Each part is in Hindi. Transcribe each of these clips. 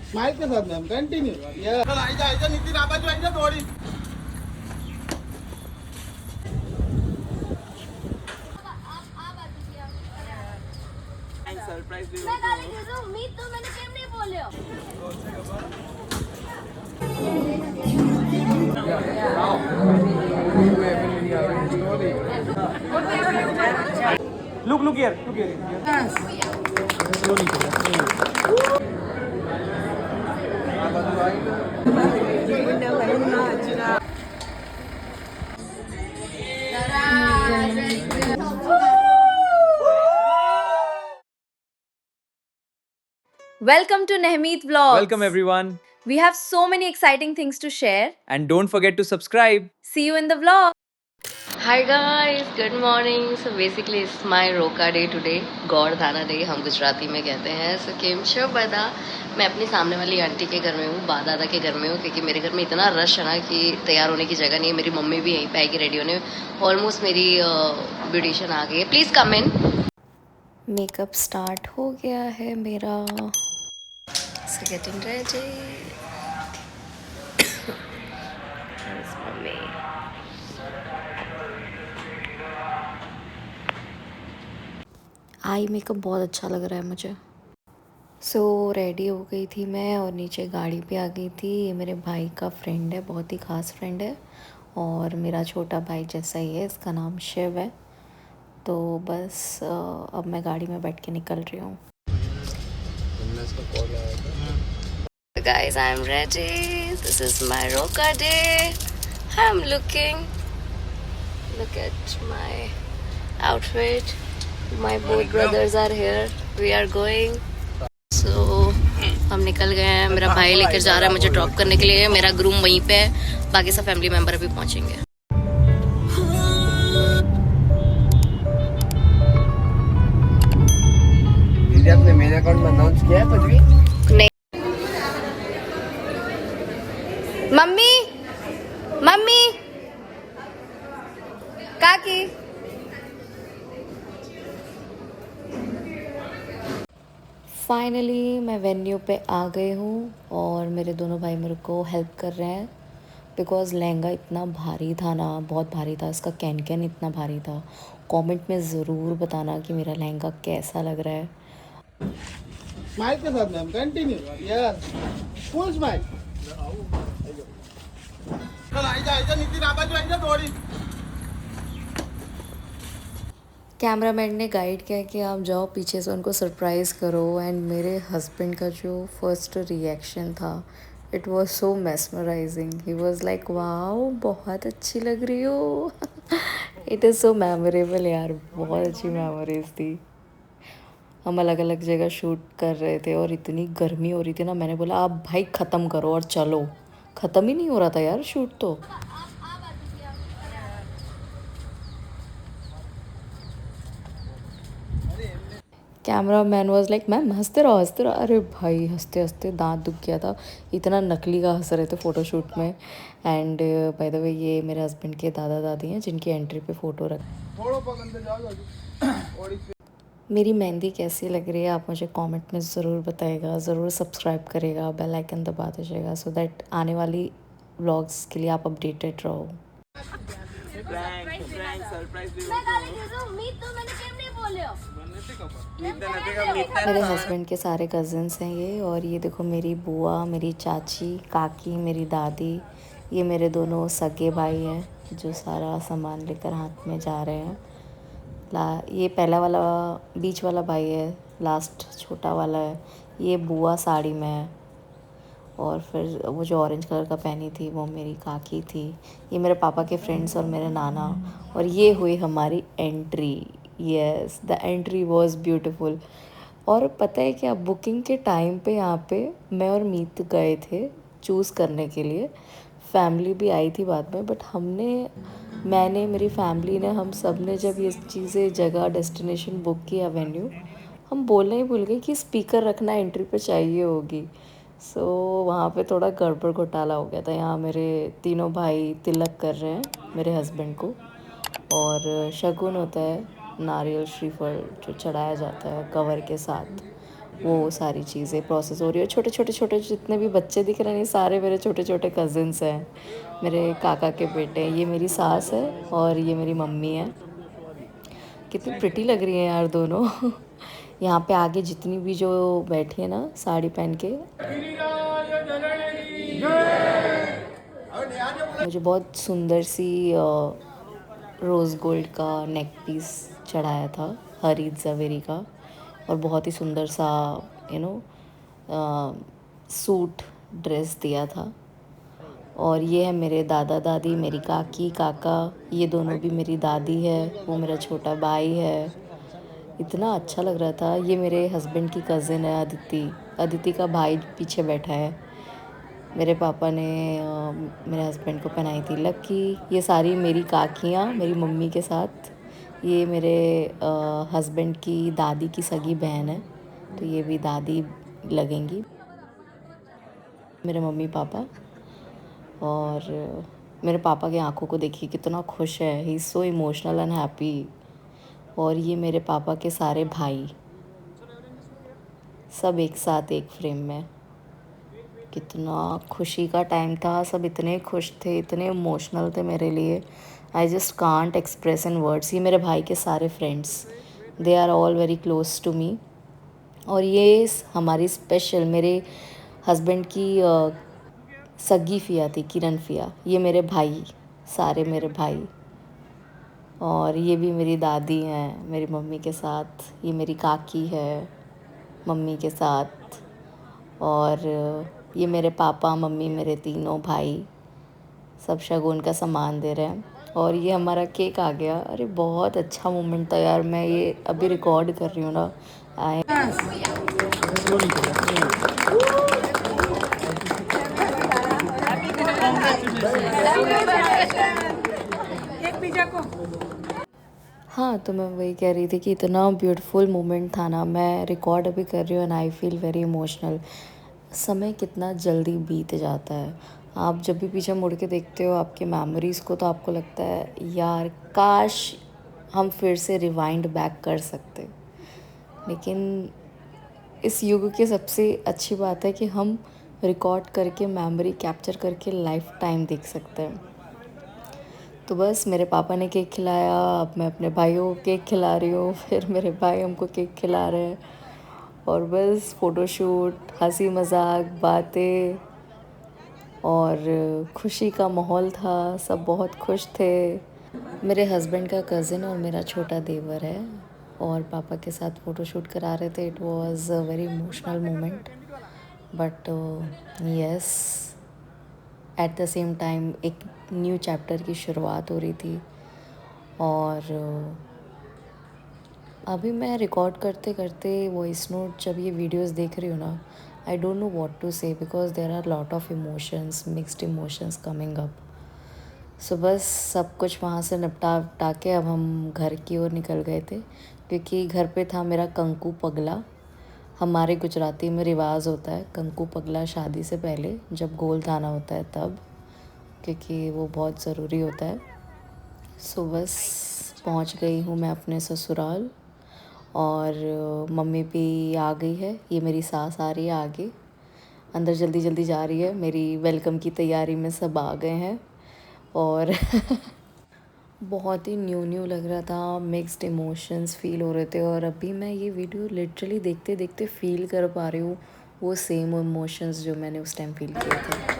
स्माइल के साथ मैम कंटिन्यू। चल आइजा नीति राबा जो आइजा थोड़ी सरप्राइज दे। मैं गाली दे दूं उम्मीद तो मैंने केम नहीं बोले हो। Look here, look here. Yes. Slowly. Welcome to Nehmeet Vlogs. Welcome everyone, We have so many exciting things to share. and don't forget to subscribe. See you in the vlog. Hi guys, good morning. So basically it's my Roka day today. Gordhana day हम गुजराती में कहते हैं. So केम शो बदा. मैं अपनी सामने वाली आंटी के घर में हूँ, बा दादा के घर में हूँ, क्योंकि मेरे घर में इतना रश है ना कि तैयार होने की जगह नहीं है. मेरी मम्मी भी यहीं पे आएगी रेडी होने. ऑलमोस्ट मेरी ब्यूटिशियन आ गई है. Please come in. Makeup start हो गया है मेरा. So getting ready. Here's mummy. Eye makeup बहुत अच्छा लग रहा है मुझे. सो रेडी हो गई थी मैं और नीचे गाड़ी पे आ गई थी. ये मेरे भाई का फ्रेंड है, बहुत ही ख़ास फ्रेंड है और मेरा छोटा भाई जैसा ही है. इसका नाम शिव है. तो बस अब मैं गाड़ी में बैठ के निकल रही हूँ. Guys I am ready. This is my Roka day. I am look at my outfit. My both brothers are here. We are going. So हम निकल गए हैं. मेरा भाई लेकर जा रहा है मुझे ड्रॉप करने के लिए. मेरा ग्रूम वहीं पे है. बाकी सब फैमिली मेंबर अभी पहुंचेंगे. दीदी आपने मेरे अकाउंट में अनाउंस किया है कुछ भी? नहीं. मम्मी मम्मी काकी. फाइनली मैं वेन्यू पे आ गई हूँ और मेरे दोनों भाई मेरे को हेल्प कर रहे हैं. बिकॉज़ लहंगा इतना भारी था ना, बहुत भारी था. इसका कैन इतना भारी था. कमेंट में ज़रूर बताना कि मेरा लहंगा कैसा लग रहा है. स्माइल के साथ ma'am continue. Yes full smile. चल आइजा नीति राबा जो आइजा थोड़ी. कैमरामैन ने गाइड किया कि आप जाओ पीछे से उनको सरप्राइज़ करो. एंड मेरे हस्बैंड का जो फर्स्ट रिएक्शन था, it was so mesmerising. He was like wow बहुत अच्छी लग रही हो. इट इज़ सो मेमोरेबल यार. बहुत अच्छी मेमोरीज थी. हम अलग अलग जगह शूट कर रहे थे और इतनी गर्मी हो रही थी ना. मैंने बोला आप भाई ख़त्म करो और चलो. ख़त्म ही नहीं हो रहा था यार शूट तो. Camera man was like ma'am हंसते रहो हंसते रहो. अरे भाई हंसते हंसते दांत दुख गया था. इतना नकली का हंस रहे थे फ़ोटोशूट में. एंड बाय द वे ये मेरे हस्बैंड के दादा दादी हैं जिनकी एंट्री पे फ़ोटो रख. मेरी मेहंदी कैसी लग रही है आप मुझे कमेंट में ज़रूर बताइएगा. ज़रूर सब्सक्राइब करेगा, बेल आइकन दबा दीजिएगा सो दैट आने वाली व्लॉग्स के लिए आप अपडेटेड रहो. मेरे हस्बैंड के सारे कज़न्स हैं ये. और ये देखो मेरी बुआ, मेरी चाची, काकी, मेरी दादी. ये मेरे दोनों सगे भाई हैं जो सारा सामान लेकर हाथ में जा रहे हैं. ये पहला वाला बीच वाला भाई है, लास्ट छोटा वाला है. ये बुआ साड़ी में है. और फिर वो जो ऑरेंज कलर का पहनी थी वो मेरी काकी थी. ये मेरे पापा के फ्रेंड्स और मेरे नाना. और ये हुई हमारी entry. Yes the entry was beautiful. और पता है क्या, बुकिंग के टाइम पे यहाँ पे मैं और मीत गए थे चूज़ करने के लिए. फैमिली भी आई थी बाद में. बट मैंने मेरी फैमिली ने हम सब ने जब ये चीज़ें जगह डेस्टिनेशन बुक किया वेन्यू, हम बोलना ही भूल गए कि स्पीकर रखना एंट्री पे चाहिए होगी. सो वहाँ पे थोड़ा गड़बड़ घोटाला हो गया था. यहाँ मेरे तीनों भाई तिलक कर रहे हैं मेरे हस्बैंड को. और शगुन होता है नारियल श्रीफल जो चढ़ाया जाता है कवर के साथ. वो सारी चीज़ें प्रोसेस हो रही है। छोटे छोटे छोटे जितने भी बच्चे दिख रहे हैं, ये सारे मेरे छोटे छोटे कज़िन्स हैं, मेरे काका के बेटे हैं। ये मेरी सास है और ये मेरी मम्मी है। कितनी प्रिटी लग रही है यार दोनों। यहाँ पे आगे जितनी भी जो बैठी है ना साड़ी पहन के, मुझे बहुत सुंदर सी रोज़ गोल्ड का नेक पीस चढ़ाया था हरीद ज़वेरी का, और बहुत ही सुंदर सा सूट ड्रेस दिया था। और ये है मेरे दादा दादी, मेरी काकी काका, ये दोनों भी मेरी दादी है, वो मेरा छोटा भाई है। इतना अच्छा लग रहा था। ये मेरे हस्बैंड की कज़िन है अदिति, अदिति का भाई पीछे बैठा है। मेरे पापा ने मेरे हस्बैंड को पहनाई थी लक्की। ये सारी मेरी काकियाँ मेरी मम्मी के साथ। ये मेरे हस्बैंड की दादी की सगी बहन है, तो ये भी दादी लगेंगी। मेरे मम्मी पापा, और मेरे पापा की आंखों को देखिए कितना खुश है, he is so emotional and happy. और ये मेरे पापा के सारे भाई, सब एक साथ एक फ्रेम में। कितना खुशी का टाइम था, सब इतने खुश थे, इतने इमोशनल थे मेरे लिए, I just can't express in words. ये मेरे भाई के सारे friends, they are all very close to me. और ये हमारी स्पेशल मेरे हस्बैंड की सगी फिया थी, किरण फिया। ये मेरे भाई, सारे मेरे भाई। और ये भी मेरी दादी हैं मेरी मम्मी के साथ। ये मेरी काकी है मम्मी के साथ। और ये मेरे पापा मम्मी, मेरे तीनों भाई, सब शगुन का सामान दे रहे हैं। और ये हमारा केक आ गया। अरे बहुत अच्छा मोमेंट था यार। मैं ये अभी रिकॉर्ड कर रही हूँ ना। हाँ, तो मैं वही कह रही थी कि इतना ब्यूटीफुल मोमेंट था ना। मैं रिकॉर्ड अभी कर रही हूँ and I feel very emotional. समय कितना जल्दी बीत जाता है। आप जब भी पीछे मुड़ के देखते हो आपकी मेमोरीज़ को, तो आपको लगता है यार काश हम फिर से रिवाइंड बैक कर सकते। लेकिन इस युग की सबसे अच्छी बात है कि हम रिकॉर्ड करके, मेमोरी कैप्चर करके लाइफ टाइम देख सकते हैं। तो बस मेरे पापा ने केक खिलाया, अब मैं अपने भाइयों को केक खिला रही हूँ, फिर मेरे भाई हमको केक खिला रहे हैं। और बस फ़ोटोशूट, हंसी मजाक, बातें और खुशी का माहौल था। सब बहुत खुश थे। मेरे हस्बैंड का कज़िन और मेरा छोटा देवर है, और पापा के साथ फ़ोटोशूट करा रहे थे। It was a very emotional moment, but yes, at the same time एक न्यू चैप्टर की शुरुआत हो रही थी। और अभी मैं रिकॉर्ड करते करते वॉइस नोट, जब ये वीडियोस देख रही हूँ ना, I don't know what to say, because there are lot of emotions, mixed emotions coming up. So बस सब कुछ वहाँ से निपटा के अब हम घर की ओर निकल गए थे, क्योंकि घर पे था मेरा कंकु पगला। हमारे गुजराती में रिवाज होता है कंकु पगला शादी से पहले, जब गोल थाना होता है तब, क्योंकि वो बहुत ज़रूरी होता है। सो बस पहुँच गई हूँ मैं अपने ससुराल, और मम्मी भी आ गई है। ये मेरी सास आ रही है आगे, अंदर जल्दी जल्दी जा रही है। मेरी वेलकम की तैयारी में सब आ गए हैं। और बहुत ही न्यू लग रहा था, मिक्स्ड इमोशंस फील हो रहे थे। और अभी मैं ये वीडियो लिटरली देखते देखते फील कर पा रही हूँ वो सेम इमोशंस जो मैंने उस टाइम फील किए थे।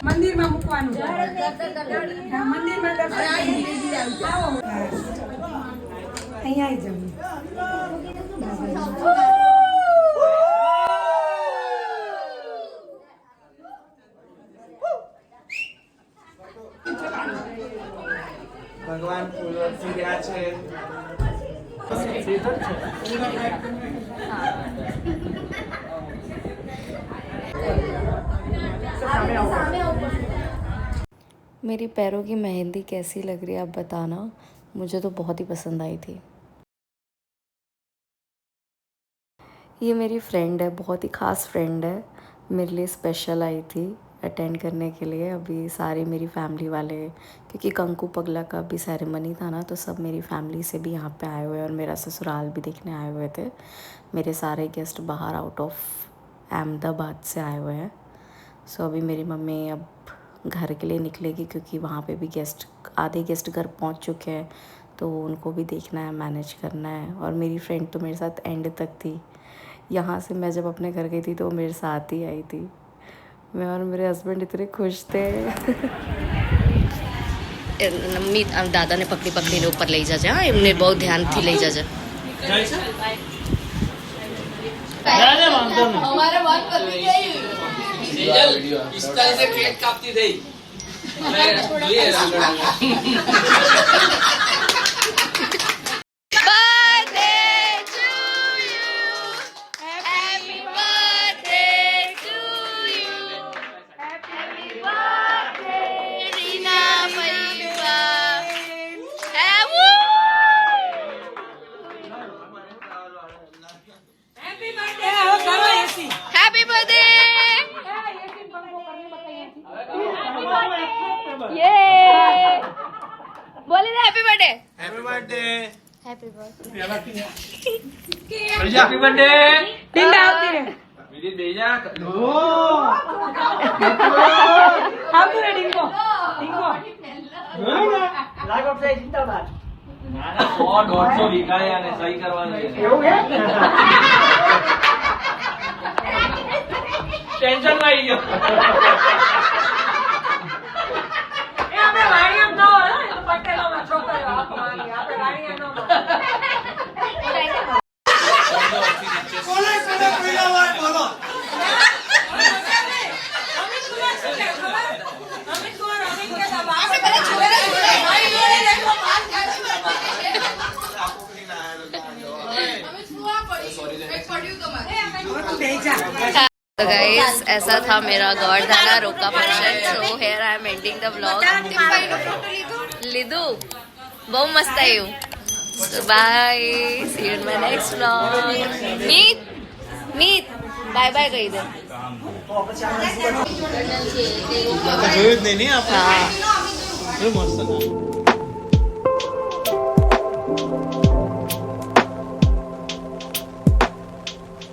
મંદિરમાં મૂકવાનું હા, મંદિરમાં દર્શન કરી આવો. અહીંયા આવી જવું. ભગવાન ફૂલોથી ગયા છે. मेरी पैरों की मेहंदी कैसी लग रही है आप बताना. मुझे तो बहुत ही पसंद आई थी. ये मेरी फ्रेंड है, बहुत ही ख़ास फ्रेंड है. मेरे लिए स्पेशल आई थी अटेंड करने के लिए. अभी सारे मेरी फैमिली वाले, क्योंकि कंकु पगला का भी सेरेमनी था ना, तो सब मेरी फैमिली से भी यहाँ पे आए हुए हैं और मेरा ससुराल भी देखने आए हुए थे. मेरे सारे गेस्ट बाहर आउट ऑफ अहमदाबाद से आए हुए हैं. सो अभी मेरी मम्मी अब घर के लिए निकलेगी, क्योंकि वहाँ पे भी आधे गेस्ट घर पहुँच चुके हैं, तो उनको भी देखना है, मैनेज करना है. और मेरी फ्रेंड तो मेरे साथ एंड तक थी. यहाँ से मैं जब अपने घर गई थी तो वो मेरे साथ ही आई थी. मैं और मेरे हस्बैंड इतने खुश थे. મમ્મી દાદાને પકડી પકડીને ઉપર લઈ જજે. હા, એમને બહુ ધ્યાનથી લઈ જજે. Happy birthday. બોલી દે happy birthday. Happy birthday. Happy birthday. ટીંડા આવતી રે. વિડીયો બેજા. આવતું રે ડીંગો. ડીંગો. ના 100-150 વીઘાએ આને સહી કરવાની છે. ટેન્શન માં આવી ગયો. એ આપણે વાણિયા ન હોય, એ તો પટેલોમાં છોકરીઓ આપવાની. આપણે વાણિયા ન હોય. કોને કોને પીડા હોય બોલો. અમિત કુમાર શું કહે ખબર? અમિત કે આપણે બધા છોકરા ભાઈ જોડે રહેલો બાર तो गाइस ऐसा था मेरा गौरधाना रोका function. So here I am ending the vlog. લીધું બહુ મસ્ત આવ્યું. So bye, see you in my next vlog. Meet bye bye કહી દે. જોયું જ નહીં આપણે. હા મસ્ત.